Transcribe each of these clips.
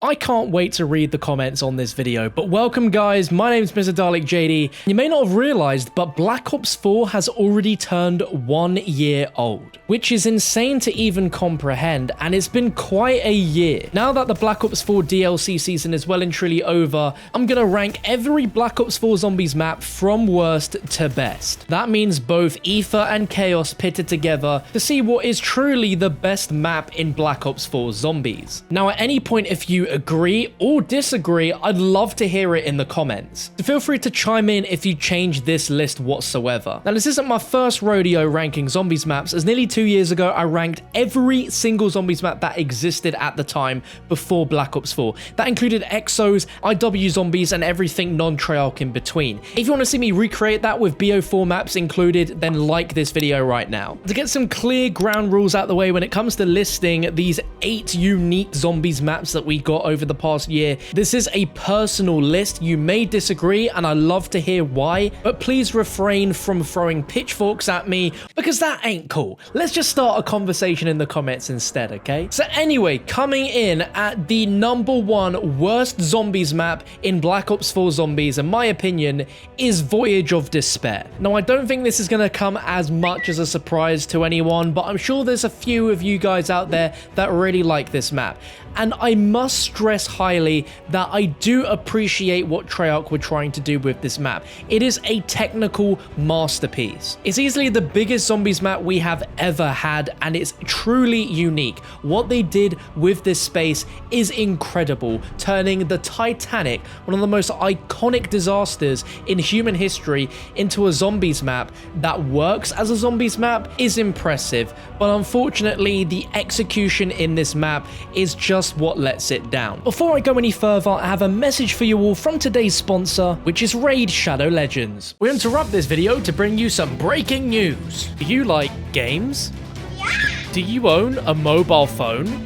I can't wait to read the comments on this video, but welcome guys, my name is MrDalekJD. You may not have realized, but Black Ops 4 has already turned 1 year old, which is insane to even comprehend, and it's been quite a year. Now that the Black Ops 4 DLC season is well and truly over, I'm gonna rank every Black Ops 4 Zombies map from worst to best. That means both Ether and Chaos pitted together to see what is truly the best map in Black Ops 4 Zombies. Now at any point, if you agree or disagree, I'd love to hear it in the comments. So feel free to chime in if you change this list whatsoever. Now this isn't my first rodeo ranking Zombies maps, as nearly 2 years ago I ranked every single Zombies map that existed at the time before Black Ops 4. That included Exos, IW Zombies, and everything non-Treyarch in between. If you want to see me recreate that with BO4 maps included, then like this video right now. To get some clear ground rules out the way when it comes to listing these 8 unique Zombies maps that we got over the past year, this is a personal list. You may disagree, and I love to hear why, but please refrain from throwing pitchforks at me because that ain't cool. Let's just start a conversation in the comments instead, okay? So anyway, coming in at the #1 worst Zombies map in Black Ops 4 Zombies, in my opinion, is Voyage of Despair. Now, I don't think this is going to come as much as a surprise to anyone, but I'm sure there's a few of you guys out there that really like this map. And I must stress highly that I do appreciate what Treyarch were trying to do with this map. It is a technical masterpiece. It's easily the biggest Zombies map we have ever had, and it's truly unique. What they did with this space is incredible, turning the Titanic, one of the most iconic disasters in human history, into a Zombies map that works as a Zombies map is impressive, but unfortunately the execution in this map is just what lets it down. Before I go any further, I have a message for you all from today's sponsor, which is Raid Shadow Legends. We interrupt this video to bring you some breaking news. Do you like games? Yeah. Do you own a mobile phone?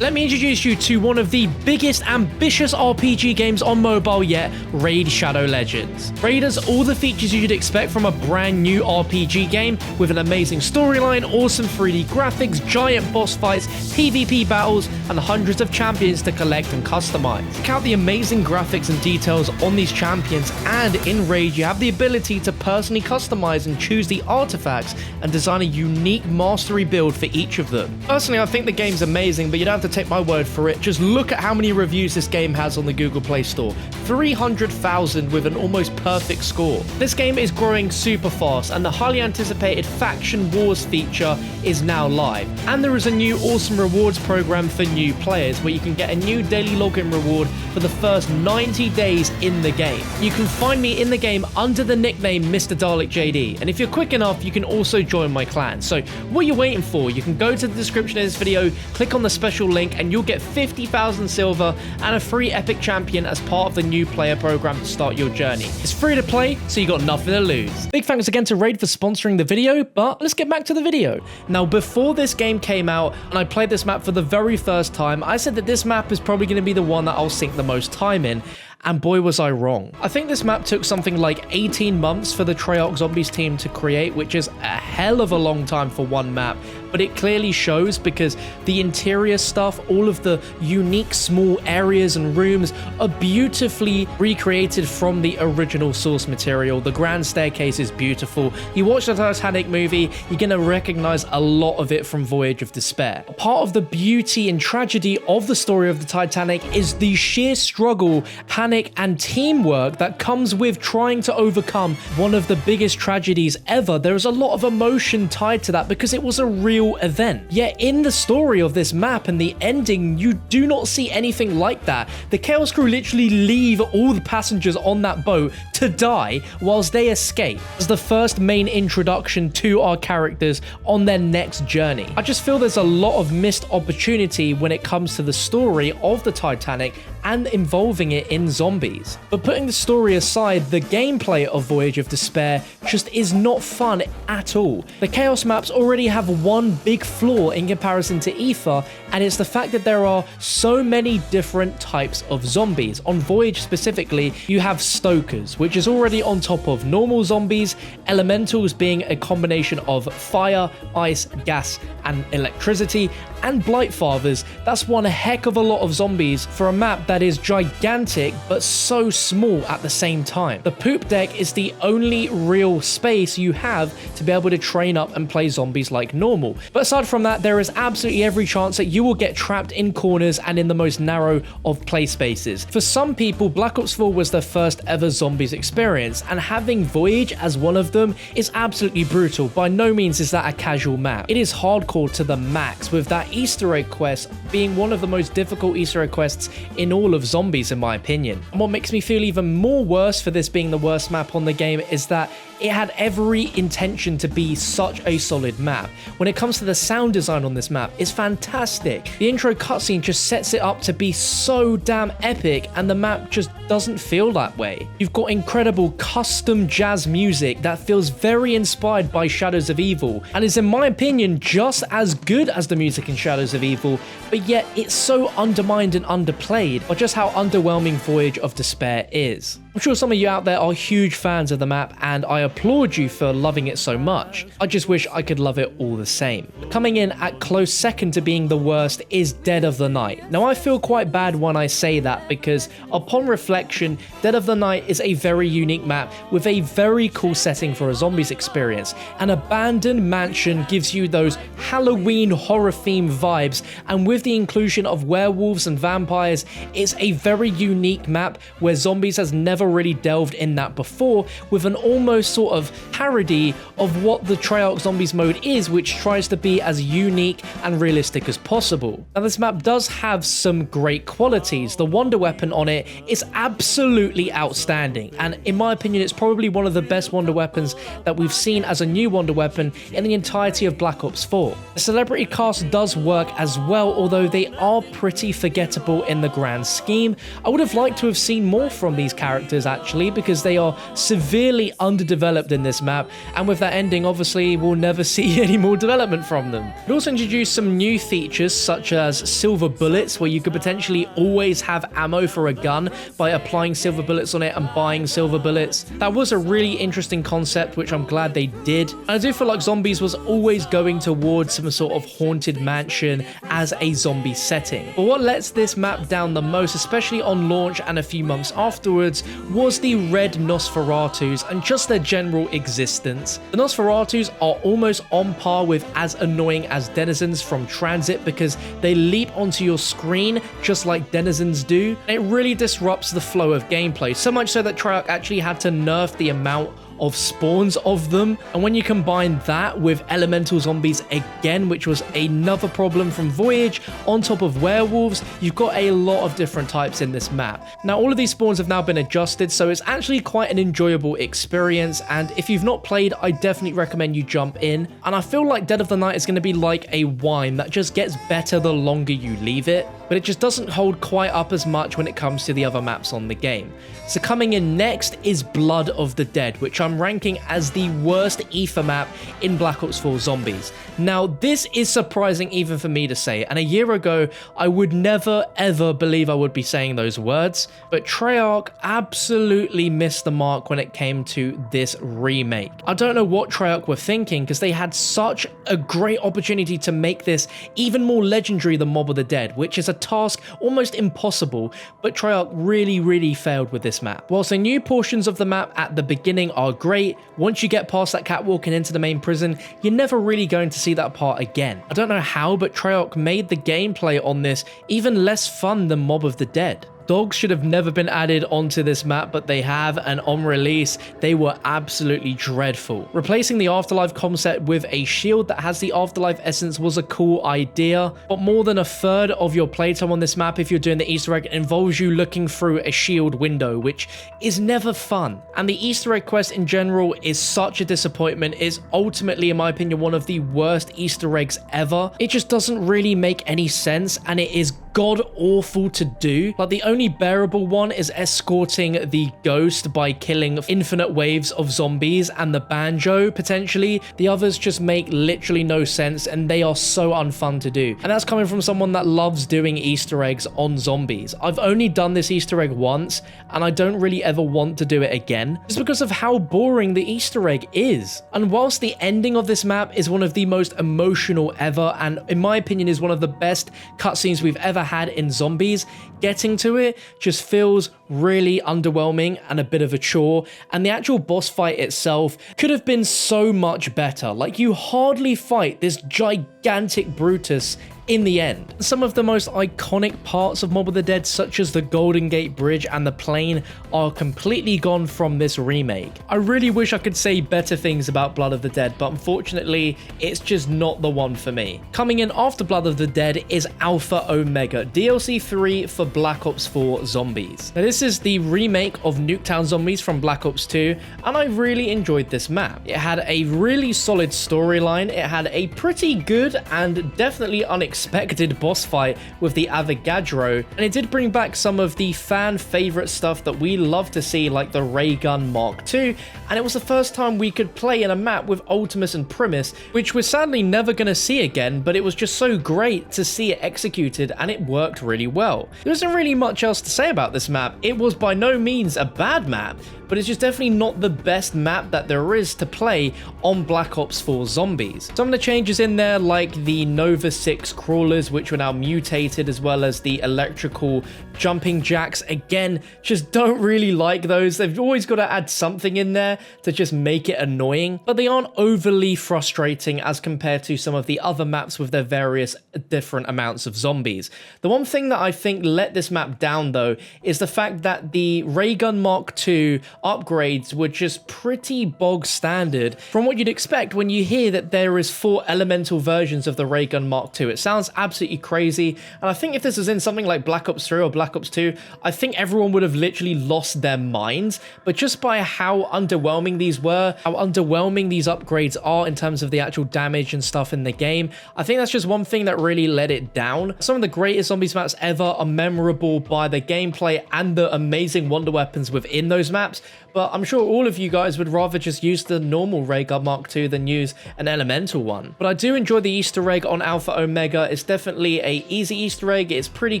Let me introduce you to one of the biggest ambitious RPG games on mobile yet, Raid Shadow Legends. Raid has all the features you'd expect from a brand new RPG game, with an amazing storyline, awesome 3D graphics, giant boss fights, PvP battles, and hundreds of champions to collect and customize. Check out the amazing graphics and details on these champions, and in Raid you have the ability to personally customize and choose the artifacts and design a unique mastery build for each of them. Personally, I think the game's amazing, but you'd have to take my word for it. Just look at how many reviews this game has on the Google Play Store. 300,000 with an almost perfect score. This game is growing super fast, and the highly anticipated Faction Wars feature is now live. And there is a new awesome rewards program for new players where you can get a new daily login reward for the first 90 days in the game. You can find me in the game under the nickname MrDalekJD, and if you're quick enough, you can also join my clan. So what are you waiting for? You can go to the description of this video, click on the special link, and you'll get 50,000 silver and a free epic champion as part of the new player program to start your journey. It's free to play, so you got nothing to lose. Big thanks again to Raid for sponsoring the video, but let's get back to the video. Now, before this game came out and I played this map for the very first time, I said that this map is probably going to be the one that I'll sink the most time in. And boy was I wrong. I think this map took something like 18 months for the Treyarch Zombies team to create, which is a hell of a long time for one map, but it clearly shows because the interior stuff, all of the unique small areas and rooms are beautifully recreated from the original source material. The grand staircase is beautiful. You watch the Titanic movie, you're gonna recognize a lot of it from Voyage of Despair. Part of the beauty and tragedy of the story of the Titanic is the sheer struggle, panic, and teamwork that comes with trying to overcome one of the biggest tragedies ever. There is a lot of emotion tied to that because it was a real event. Yet in the story of this map and the ending, you do not see anything like that. The Chaos Crew literally leave all the passengers on that boat to die whilst they escape, as the first main introduction to our characters on their next journey. I just feel there's a lot of missed opportunity when it comes to the story of the Titanic and involving it in zombies. But putting the story aside, the gameplay of Voyage of Despair just is not fun at all. The Chaos maps already have one one big flaw in comparison to Ether, and it's the fact that there are so many different types of zombies. On Voyage specifically, you have Stokers, which is already on top of normal zombies, elementals being a combination of fire, ice, gas, and electricity, and Blightfathers. That's one heck of a lot of zombies for a map that is gigantic but so small at the same time. The poop deck is the only real space you have to be able to train up and play zombies like normal. But aside from that, there is absolutely every chance that you will get trapped in corners and in the most narrow of play spaces. For some people, Black Ops 4 was their first ever zombies experience, and having Voyage as one of them is absolutely brutal. By no means is that a casual map. It is hardcore to the max, with that Easter egg quest being one of the most difficult Easter egg quests in all of zombies in my opinion. And what makes me feel even more worse for this being the worst map on the game is that it had every intention to be such a solid map. When it comes to the sound design on this map, it's fantastic. The intro cutscene just sets it up to be so damn epic, and the map just doesn't feel that way. You've got incredible custom jazz music that feels very inspired by Shadows of Evil, and is in my opinion just as good as the music in Shadows of Evil, but yet it's so undermined and underplayed by just how underwhelming Voyage of Despair is. I'm sure some of you out there are huge fans of the map, and I applaud you for loving it so much. I just wish I could love it all the same. Coming in at close second to being the worst is Dead of the Night. Now I feel quite bad when I say that, because upon reflection, Dead of the Night is a very unique map with a very cool setting for a zombies experience. An abandoned mansion gives you those Halloween horror themed vibes, and with the inclusion of werewolves and vampires, it's a very unique map where zombies has never really delved in that before, with an almost sort of parody of what the Treyarch Zombies mode is, which tries to be as unique and realistic as possible. Now this map does have some great qualities. The Wonder Weapon on it is absolutely outstanding, and in my opinion it's probably one of the best Wonder Weapons that we've seen as a new Wonder Weapon in the entirety of Black Ops 4. The celebrity cast does work as well, although they are pretty forgettable in the grand scheme. I would have liked to have seen more from these characters actually, because they are severely underdeveloped in this map, and with that ending obviously we'll never see any more development from them. It also introduced some new features such as silver bullets, where you could potentially always have ammo for a gun by applying silver bullets on it and buying silver bullets. That was a really interesting concept, which I'm glad they did. And I do feel like Zombies was always going towards some sort of haunted mansion as a zombie setting. But what lets this map down the most, especially on launch and a few months afterwards, was the red Nosferatus and just their general existence. The Nosferatus are almost on par with as annoying as denizens from Transit, because they leap onto your screen just like denizens do. It really disrupts the flow of gameplay, so much so that Treyarch actually had to nerf the amount of spawns of them. And when you combine that with elemental zombies again, which was another problem from Voyage, on top of werewolves, you've got a lot of different types in this map. Now all of these spawns have now been adjusted, so it's actually quite an enjoyable experience, and if you've not played, I definitely recommend you jump in. And I feel like Dead of the Night is going to be like a wine that just gets better the longer you leave it, but it just doesn't hold quite up as much when it comes to the other maps on the game. So coming in next is Blood of the Dead, which I'm ranking as the worst Ether map in Black Ops 4 Zombies. Now this is surprising even for me to say, and a year ago I would never ever believe I would be saying those words, but Treyarch absolutely missed the mark when it came to this remake. I don't know what Treyarch were thinking, because they had such a great opportunity to make this even more legendary than Mob of the Dead, which is a task almost impossible, but Treyarch really failed with this map. Whilst the new portions of the map at the beginning are great, once you get past that catwalk and into the main prison, you're never really going to see that part again. I don't know how, but Treyarch made the gameplay on this even less fun than Mob of the Dead. Dogs should have never been added onto this map, but they have, and on release, they were absolutely dreadful. Replacing the Afterlife concept with a shield that has the Afterlife essence was a cool idea, but more than a third of your playtime on this map, if you're doing the Easter egg, involves you looking through a shield window, which is never fun. And the Easter egg quest in general is such a disappointment. It's ultimately, in my opinion, one of the worst Easter eggs ever. It just doesn't really make any sense, and it is god awful to do. Like, the only bearable one is escorting the ghost by killing infinite waves of zombies and the banjo potentially. The others just make literally no sense, and they are so unfun to do. And that's coming from someone that loves doing Easter eggs on zombies. I've only done this Easter egg once, and I don't really ever want to do it again, just because of how boring the Easter egg is. And whilst the ending of this map is one of the most emotional ever, and in my opinion is one of the best cutscenes we've ever had in zombies, getting to it just feels really underwhelming and a bit of a chore. And the actual boss fight itself could have been so much better. Like, you hardly fight this gigantic Brutus in the end. Some of the most iconic parts of Mob of the Dead, such as the Golden Gate Bridge and the plane, are completely gone from this remake. I really wish I could say better things about Blood of the Dead, but unfortunately, it's just not the one for me. Coming in after Blood of the Dead is Alpha Omega, DLC 3 for Black Ops 4 Zombies. Now, this is the remake of Nuketown Zombies from Black Ops 2, and I really enjoyed this map. It had a really solid storyline, it had a pretty good and definitely unexpected boss fight with the Avogadro, and it did bring back some of the fan favorite stuff that we love to see, like the Ray Gun Mark II, and it was the first time we could play in a map with Ultimus and Primus, which we're sadly never going to see again, but it was just so great to see it executed, and it worked really well. There isn't really much else to say about this map. It was by no means a bad map, but it's just definitely not the best map that there is to play on Black Ops 4 Zombies. Some of the changes in there, like the Nova 6 crawlers, which were now mutated, as well as the electrical jumping jacks, again, just don't really like those. They've always got to add something in there to just make it annoying, but they aren't overly frustrating as compared to some of the other maps with their various different amounts of zombies. The one thing that I think let this map down, though, is the fact that the Ray Gun Mark II upgrades were just pretty bog standard from what you'd expect when you hear that there is 4 elemental versions of the Ray Gun Mark II. It sounds absolutely crazy, and I think if this was in something like Black Ops 3 or Black Ops 2, I think everyone would have literally lost their minds. But just by how underwhelming these were, how underwhelming these upgrades are in terms of the actual damage and stuff in the game, I think that's just one thing that really let it down. Some of the greatest zombies maps ever are memorable by the gameplay and the amazing wonder weapons within those maps, but I'm sure all of you guys would rather just use the normal Ray Gun Mark II than use an elemental one. But I do enjoy the Easter egg on Alpha Omega. It's definitely a easy Easter egg, it's pretty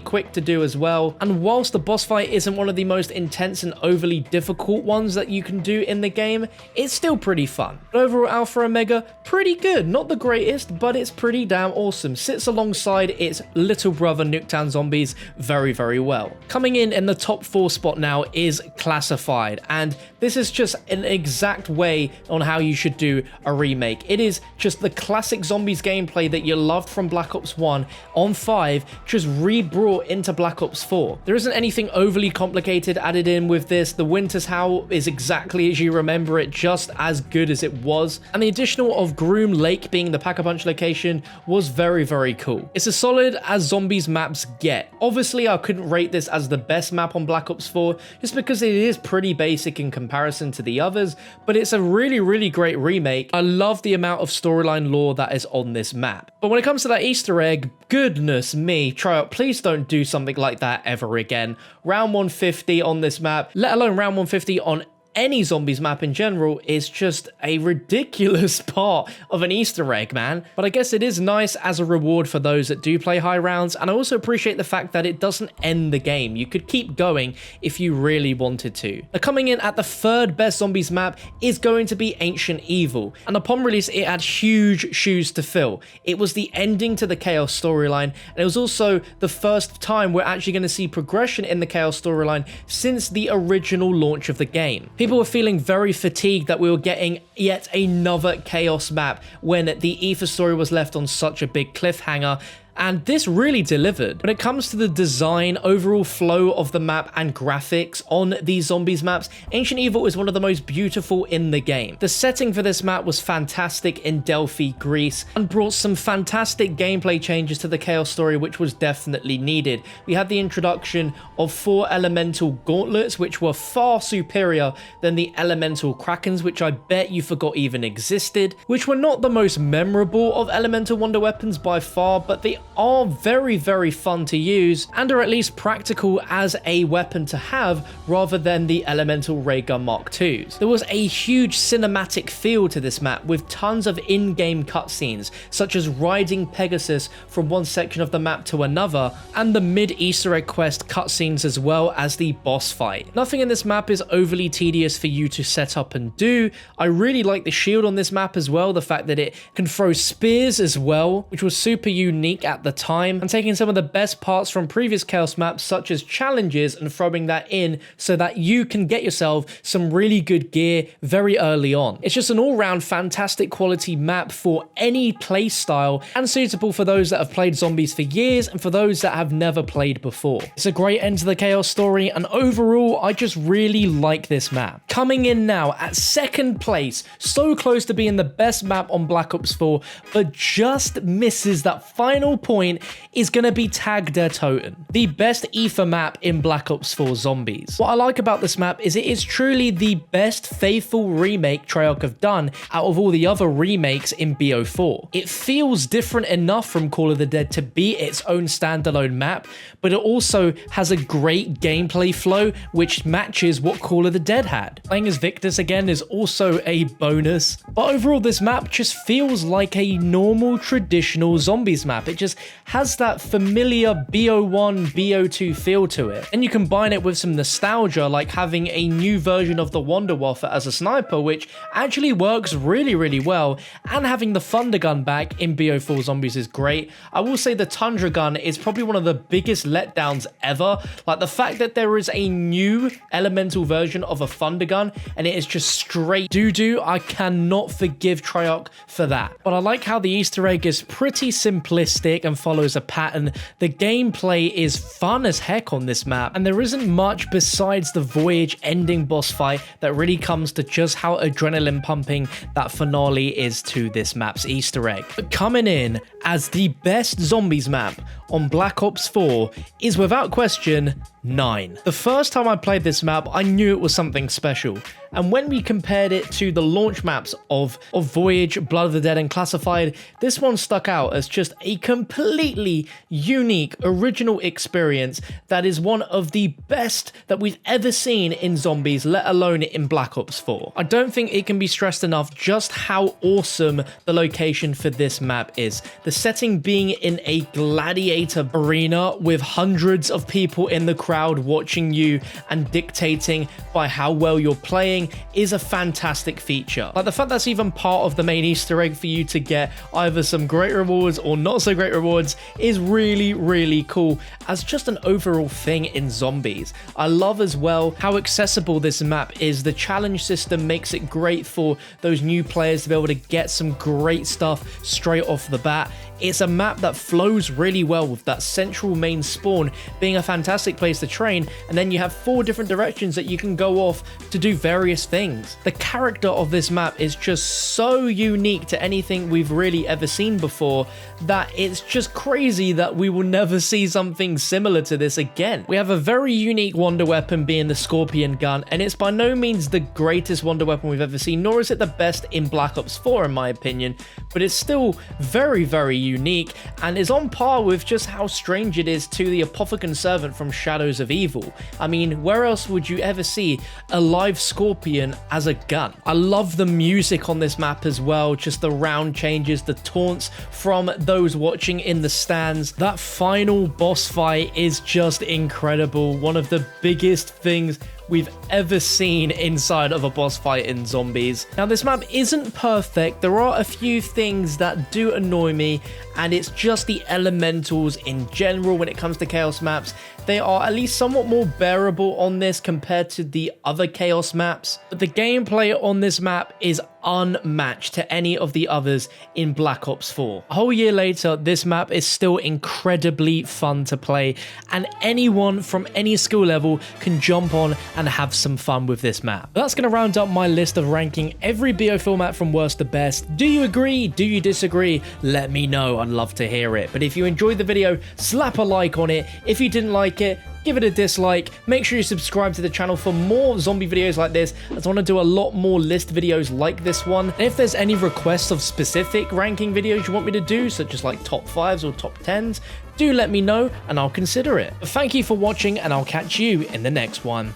quick to do as well, and whilst the boss fight isn't one of the most intense and overly difficult ones that you can do in the game, it's still pretty fun. But overall, Alpha Omega, pretty good. Not the greatest, but it's pretty damn awesome. Sits alongside its little brother Nuketown Zombies very, very well. Coming in the top 4 spot now is Classified, and this is just an exact way on how you should do a remake. It is just the classic zombies gameplay that you loved from Black Ops 1 on 5, just re-brought into Black Ops 4. There isn't anything overly complicated added in with this. The Winter's Howl is exactly as you remember it, just as good as it was. And the additional of Groom Lake being the Pack-a-Punch location was very, very cool. It's as solid as zombies maps get. Obviously, I couldn't rate this as the best map on Black Ops 4, just because it is pretty basic in comparison to the others, but it's a really, really great remake. I love the amount of storyline lore that is on this map. But when it comes to that Easter egg, goodness me, Tryout, please don't do something like that ever again. Round 150 on this map, let alone round 150 on any zombies map in general, is just a ridiculous part of an Easter egg, man. But I guess it is nice as a reward for those that do play high rounds, and I also appreciate the fact that it doesn't end the game. You could keep going if you really wanted to. Now, coming in at the 3rd best zombies map is going to be Ancient Evil, and upon release it had huge shoes to fill. It was the ending to the Chaos storyline, and it was also the first time we're actually going to see progression in the Chaos storyline since the original launch of the game. People were feeling very fatigued that we were getting yet another Chaos map when the Ether story was left on such a big cliffhanger, and this really delivered. When it comes to the design, overall flow of the map and graphics on these zombies maps, Ancient Evil is one of the most beautiful in the game. The setting for this map was fantastic in Delphi, Greece, and brought some fantastic gameplay changes to the Chaos story, which was definitely needed. We had the introduction of 4 elemental gauntlets, which were far superior than the elemental krakens, which I bet you forgot even existed, which were not the most memorable of elemental wonder weapons by far, but they are very, very fun to use and are at least practical as a weapon to have rather than the Elemental Ray Gun Mark IIs. There was a huge cinematic feel to this map with tons of in-game cutscenes, such as riding Pegasus from one section of the map to another, and the mid-Easter egg quest cutscenes as well as the boss fight. Nothing in this map is overly tedious for you to set up and do. I really like the shield on this map as well, the fact that it can throw spears as well, which was super unique at the time, and taking some of the best parts from previous Chaos maps such as challenges and throwing that in so that you can get yourself some really good gear very early on. It's just an all-round fantastic quality map for any play style and suitable for those that have played zombies for years and for those that have never played before. It's a great end to the Chaos story, and overall I just really like this map. Coming in now at second place, so close to being the best map on Black Ops 4 but just misses that final point, is going to be Tag der Toten, the best ether map in Black Ops 4 Zombies. What I like about this map is it is truly the best faithful remake Treyarch have done out of all the other remakes in BO4. It feels different enough from Call of the Dead to be its own standalone map, but it also has a great gameplay flow which matches what Call of the Dead had. Playing as Victus again is also a bonus, but overall this map just feels like a normal traditional zombies map. It just has that familiar BO1, BO2 feel to it. And you combine it with some nostalgia, like having a new version of the Wonderwaffle as a sniper, which actually works really, really well, and having the Thunder Gun back in BO4 Zombies is great. I will say the Tundra Gun is probably one of the biggest letdowns ever. Like the fact that there is a new elemental version of a Thunder Gun and it is just straight doo-doo, I cannot forgive Treyarch for that. But I like how the Easter egg is pretty simplistic and follows a pattern. The gameplay is fun as heck on this map, and there isn't much besides the Voyage ending boss fight that really comes to just how adrenaline pumping that finale is to this map's Easter egg. But coming in as the best zombies map on Black Ops 4 is without question 9. The first time I played this map, I knew it was something special, and when we compared it to the launch maps of Voyage, Blood of the Dead, and Classified, this one stuck out as just a completely unique, original experience that is one of the best that we've ever seen in zombies, let alone in Black Ops 4. I don't think it can be stressed enough just how awesome the location for this map is. The setting being in a gladiator arena with hundreds of people in the crowd watching you and dictating by how well you're playing is a fantastic feature. Like the fact that's even part of the main Easter egg for you to get either some great rewards or not so great rewards is really, really cool as just an overall thing in zombies. I love as well how accessible this map is. The challenge system makes it great for those new players to be able to get some great stuff straight off the bat. It's a map that flows really well with that central main spawn being a fantastic place to train, and then you have 4 different directions that you can go off to do various things. The character of this map is just so unique to anything we've really ever seen before that it's just crazy that we will never see something similar to this again. We have a very unique wonder weapon being the Scorpion Gun, and it's by no means the greatest wonder weapon we've ever seen, nor is it the best in Black Ops 4 in my opinion, but it's still very, very unique and is on par with just how strange it is to the Apothicon Servant from Shadows of Evil. I mean, where else would you ever see a live Scorpion as a gun? I love the music on this map as well, just the round changes, the taunts from those watching in the stands. That final boss fight is just incredible. One of the biggest things we've ever seen inside of a boss fight in zombies. Now this map isn't perfect, there are a few things that do annoy me, and it's just the elementals in general when it comes to Chaos maps. They are at least somewhat more bearable on this compared to the other Chaos maps, but the gameplay on this map is unmatched to any of the others in Black Ops 4. A whole year later, this map is still incredibly fun to play, and anyone from any skill level can jump on and have some fun with this map. That's going to round up my list of ranking every BO4 map from worst to best. Do you agree? Do you disagree? Let me know, I'd love to hear it. But if you enjoyed the video, slap a like on it. If you didn't like like it, give it a dislike. Make sure you subscribe to the channel for more zombie videos like this, as I want to do a lot more list videos like this one. And if there's any requests of specific ranking videos you want me to do, such as like top 5s or top 10s, do let me know and I'll consider it. But thank you for watching, and I'll catch you in the next one.